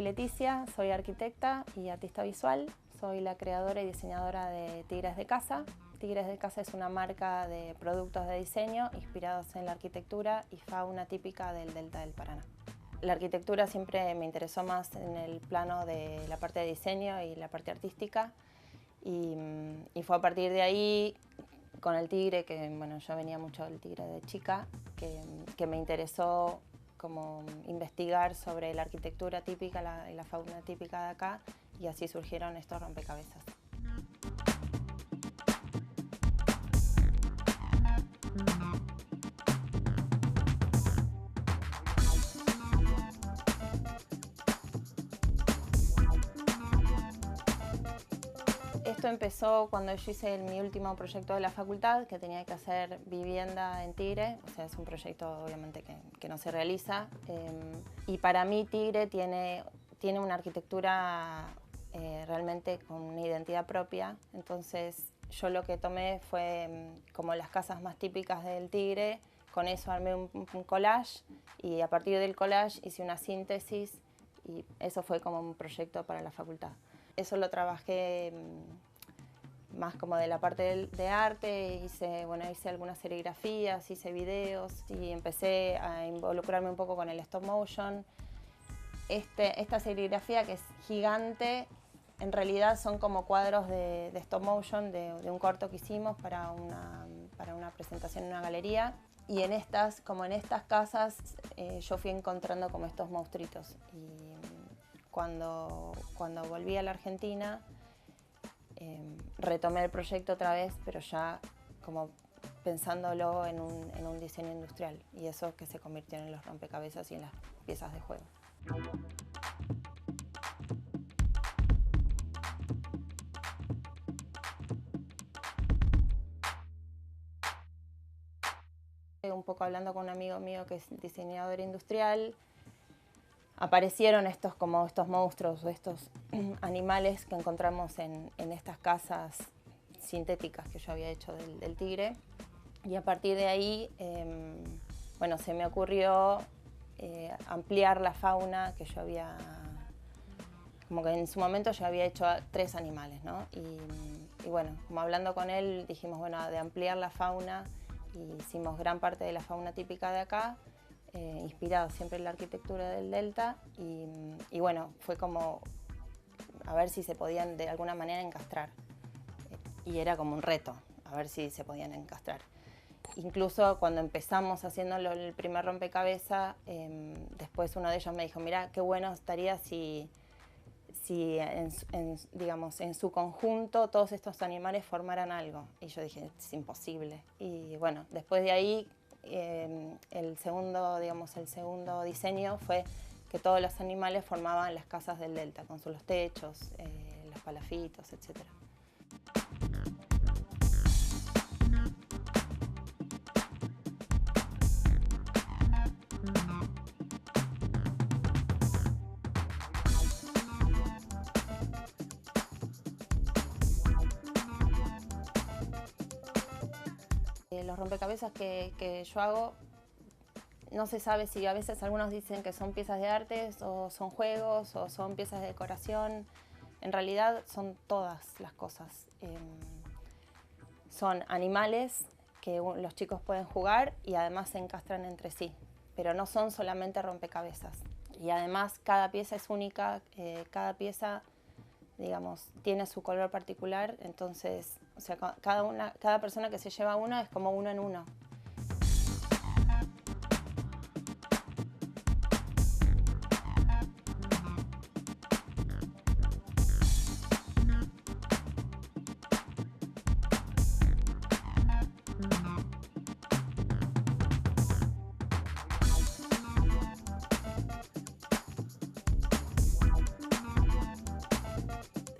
Soy Leticia, soy arquitecta y artista visual. Soy la creadora y diseñadora de Tigres de Casa. Tigres de Casa es una marca de productos de diseño inspirados en la arquitectura y fauna típica del Delta del Paraná. La arquitectura siempre me interesó más en el plano de la parte de diseño y la parte artística y fue a partir de ahí, con el tigre, que bueno, yo venía mucho del tigre de chica, que me interesó como investigar sobre la arquitectura típica y la fauna típica de acá, y así surgieron estos rompecabezas. Esto empezó cuando yo hice mi último proyecto de la facultad, que tenía que hacer vivienda en Tigre. O sea, es un proyecto obviamente que no se realiza. Y para mí Tigre tiene una arquitectura realmente con una identidad propia. Entonces yo lo que tomé fue como las casas más típicas del Tigre. Con eso armé un collage y a partir del collage hice una síntesis y eso fue como un proyecto para la facultad. Eso lo trabajé más como de la parte de arte, hice algunas serigrafías, hice videos y empecé a involucrarme un poco con el stop motion. Esta serigrafía, que es gigante, en realidad son como cuadros de stop motion de un corto que hicimos para una presentación en una galería. Y en estas casas yo fui encontrando como estos monstruitos. Y cuando volví a la Argentina, retomé el proyecto otra vez, pero ya como pensándolo en un diseño industrial, y eso que se convirtió en los rompecabezas y en las piezas de juego. Un poco hablando con un amigo mío que es diseñador industrial, aparecieron estos monstruos o estos animales que encontramos en estas casas sintéticas que yo había hecho del tigre. Y a partir de ahí, se me ocurrió ampliar la fauna que yo había, como que en su momento yo había hecho 3 animales, ¿no? Y bueno, como hablando con él, dijimos, bueno, de ampliar la fauna, y hicimos gran parte de la fauna típica de acá, inspirado siempre en la arquitectura del Delta, y bueno, fue como a ver si se podían de alguna manera encastrar. Y era como un reto, a ver si se podían encastrar. Incluso cuando empezamos haciéndolo el primer rompecabezas, después uno de ellos me dijo, mira, qué bueno estaría si en su conjunto todos estos animales formaran algo. Y yo dije, es imposible. Y bueno, después de ahí, el segundo diseño fue que todos los animales formaban las casas del Delta, con los techos, los palafitos, etc. Los rompecabezas que yo hago, no se sabe si a veces algunos dicen que son piezas de arte o son juegos o son piezas de decoración. En realidad son todas las cosas. Son animales que los chicos pueden jugar y además se encastran entre sí, pero no son solamente rompecabezas. Y además cada pieza es única, cada pieza, digamos, tiene su color particular, entonces, o sea, cada persona que se lleva uno es como uno en uno.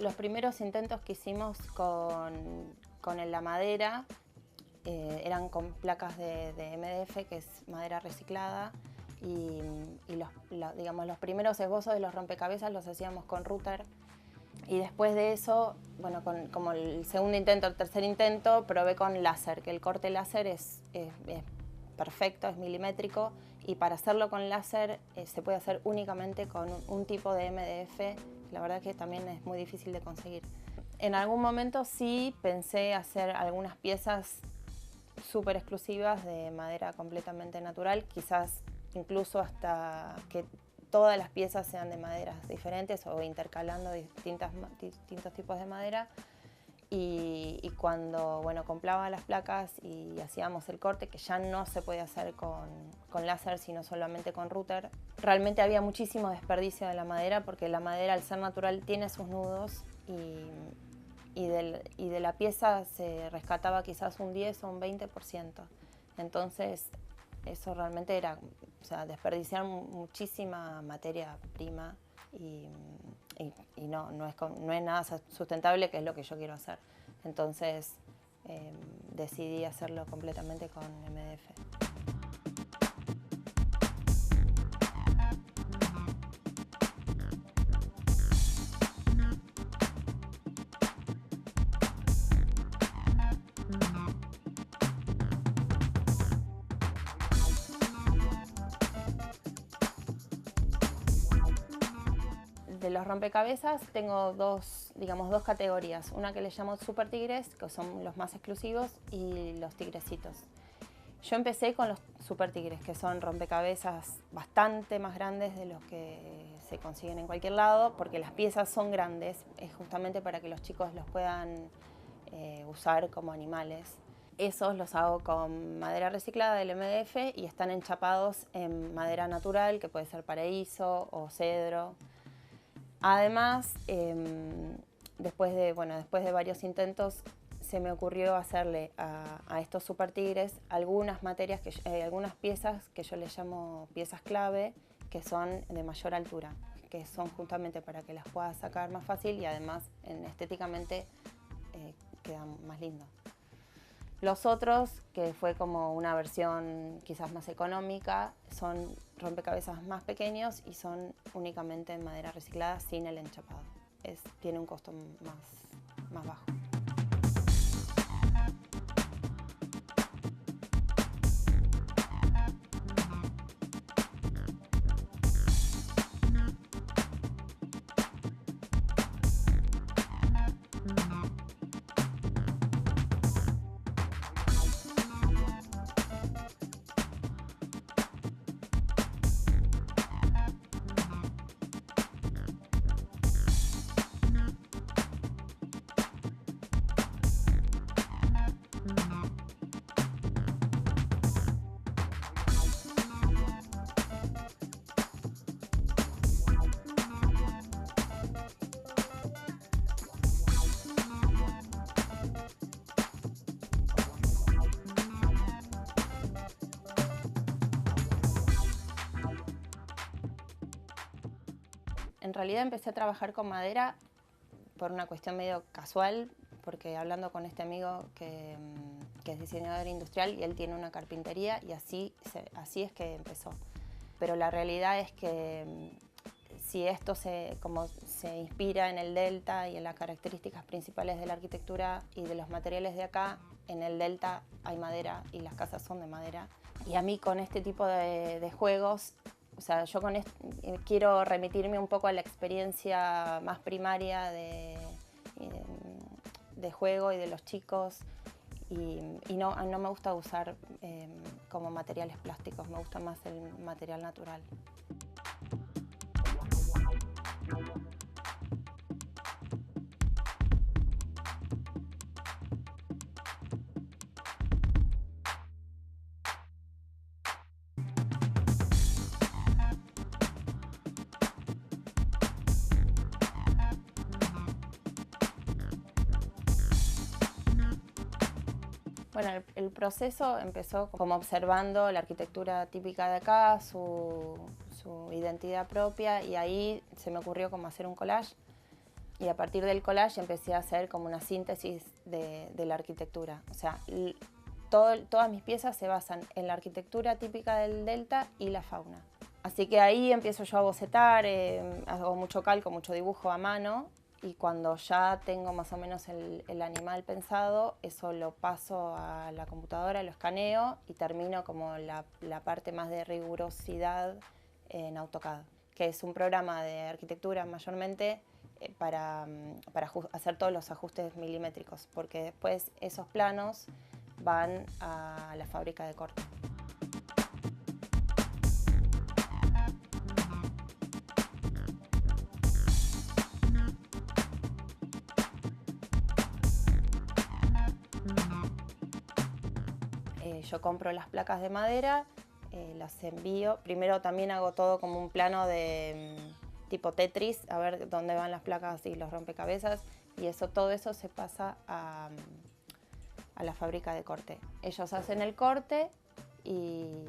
Los primeros intentos que hicimos con la madera eran con placas de MDF, que es madera reciclada, y los primeros esbozos de los rompecabezas los hacíamos con router. Y después de eso, bueno, como el segundo intento, el tercer intento, probé con láser, que el corte láser es perfecto, es milimétrico, y para hacerlo con láser se puede hacer únicamente con un tipo de MDF, la verdad que también es muy difícil de conseguir. En algún momento sí pensé hacer algunas piezas súper exclusivas de madera completamente natural, quizás incluso hasta que todas las piezas sean de maderas diferentes o intercalando distintos tipos de madera. Y cuando compraba las placas y hacíamos el corte, que ya no se puede hacer con láser, sino solamente con router, realmente había muchísimo desperdicio de la madera, porque la madera, al ser natural, tiene sus nudos y de la pieza se rescataba quizás un 10 o un 20%. Entonces, eso realmente era, o sea, desperdiciar muchísima materia prima y no es nada sustentable, que es lo que yo quiero hacer. Entonces decidí hacerlo completamente con MDF. De los rompecabezas tengo dos categorías. Una que le llamo Super Tigres, que son los más exclusivos, y los Tigrecitos. Yo empecé con los Super Tigres, que son rompecabezas bastante más grandes de los que se consiguen en cualquier lado, porque las piezas son grandes, es justamente para que los chicos los puedan usar como animales. Esos los hago con madera reciclada del MDF y están enchapados en madera natural, que puede ser paraíso o cedro. Además, después de varios intentos, se me ocurrió hacerle a estos Super Tigres algunas piezas que yo les llamo piezas clave, que son de mayor altura, que son justamente para que las puedas sacar más fácil y además estéticamente quedan más lindos. Los otros, que fue como una versión quizás más económica, son rompecabezas más pequeños y son únicamente en madera reciclada sin el enchapado. Tiene un costo más bajo. En realidad empecé a trabajar con madera por una cuestión medio casual, porque hablando con este amigo que es diseñador industrial y él tiene una carpintería, y así es que empezó. Pero la realidad es que si esto como se inspira en el Delta y en las características principales de la arquitectura y de los materiales de acá, en el Delta hay madera y las casas son de madera. Y a mí con este tipo de juegos, o sea, yo quiero remitirme un poco a la experiencia más primaria de juego y de los chicos, y no me gusta usar como materiales plásticos, me gusta más el material natural. Bueno, el proceso empezó como observando la arquitectura típica de acá, su identidad propia, y ahí se me ocurrió como hacer un collage, y a partir del collage empecé a hacer como una síntesis de la arquitectura. O sea, todas mis piezas se basan en la arquitectura típica del Delta y la fauna. Así que ahí empiezo yo a bocetar, hago mucho calco, mucho dibujo a mano, y cuando ya tengo más o menos el animal pensado, eso lo paso a la computadora, lo escaneo y termino como la parte más de rigurosidad en AutoCAD, que es un programa de arquitectura mayormente para hacer todos los ajustes milimétricos, porque después esos planos van a la fábrica de corte. Yo compro las placas de madera, las envío. Primero también hago todo como un plano de tipo Tetris, a ver dónde van las placas y los rompecabezas. Y todo eso se pasa a la fábrica de corte. Ellos hacen el corte y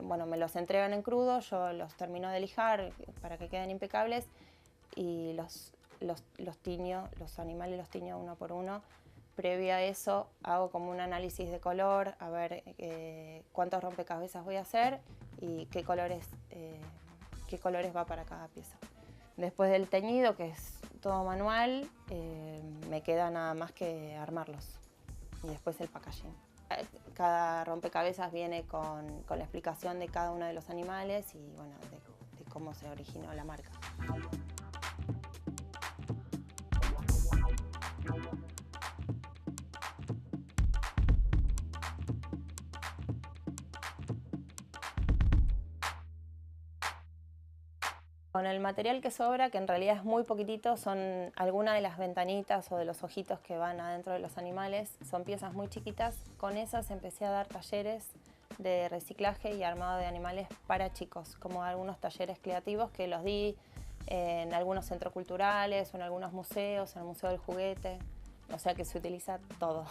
bueno, me los entregan en crudo, yo los termino de lijar para que queden impecables y los tiño, los animales los tiño uno por uno. Previo a eso hago como un análisis de color, a ver cuántos rompecabezas voy a hacer y qué colores va para cada pieza. Después del teñido, que es todo manual, me queda nada más que armarlos y después el packaging. Cada rompecabezas viene con la explicación de cada uno de los animales y bueno, de cómo se originó la marca. Con el material que sobra, que en realidad es muy poquitito, son algunas de las ventanitas o de los ojitos que van adentro de los animales, son piezas muy chiquitas. Con esas empecé a dar talleres de reciclaje y armado de animales para chicos, como algunos talleres creativos que los di en algunos centros culturales o en algunos museos, en el Museo del Juguete, o sea que se utiliza todo.